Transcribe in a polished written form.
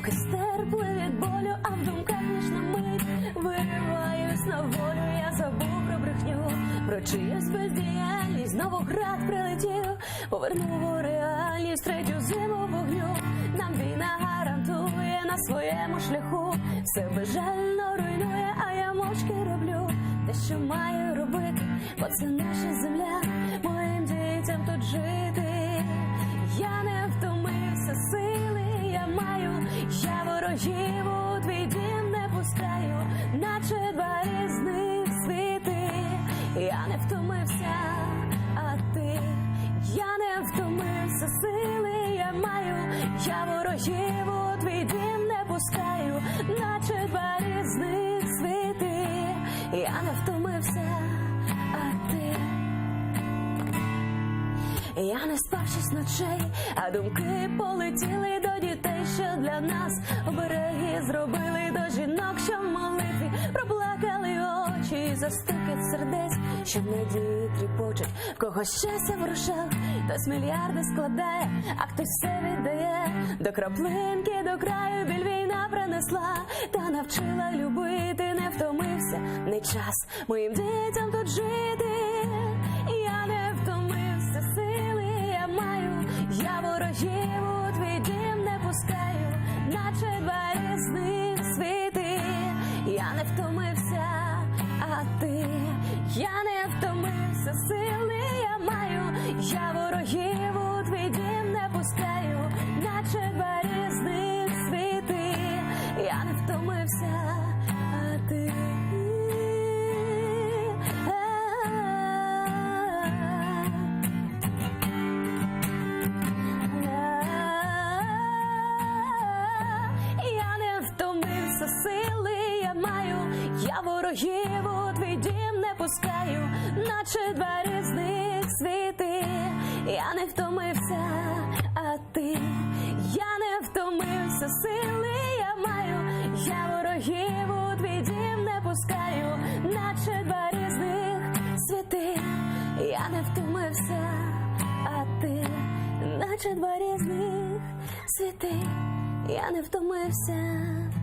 руки стерпли від болю, а в думках лиш на мить вириваюсь на волю. Я забув про брехню, про чиюсь бездіяльність. Знову град прилетів, повернув у реальність третю зиму вогню. Нам війна гарантує на своєму шляху, все безжально руйнує, а я мовчки роблю те, що маю робити, бо це наша земля, моїм дітям тут жити. Я не втомився сили, я маю, я ворогів у твій дім не пускаю, наче два різних світи. Я не втомився, а ти, я не втомився сили, я маю, я ворогів у твій дім не пускаю, наче два різних світи. Я не втомився, а ти. Я не спав 6 ночей, а думки полетіли до дітей, що для нас обереги зробили, до жінок, що в молитві проплакали очі, за стукіт сердець, що в надії тріпочуть. Кого щастя в рушах, хтось мільярди складає, а хтось все віддає до краплинки, до краю. Біль війна принесла та навчила любити. Не втомився, не час моїм дітям тут жити. Я не втомився сили, я маю, я ворогів у твій дім не пускаю, наче два різних світи. Я не втомився, а ти, я не втомився сили, я маю, я ворогів у твій дім не пускаю, наче два різних світи. Я не втомився, а ти. Сили я маю, я ворогів у твій дім не пускаю, наче два різних світи. Я не втомився, а ти, я не втомився сили, я маю, я ворогів у твій дім не пускаю, наче два різних світи. Я не втомився, а ти, наче два різних світи. Я не втомився.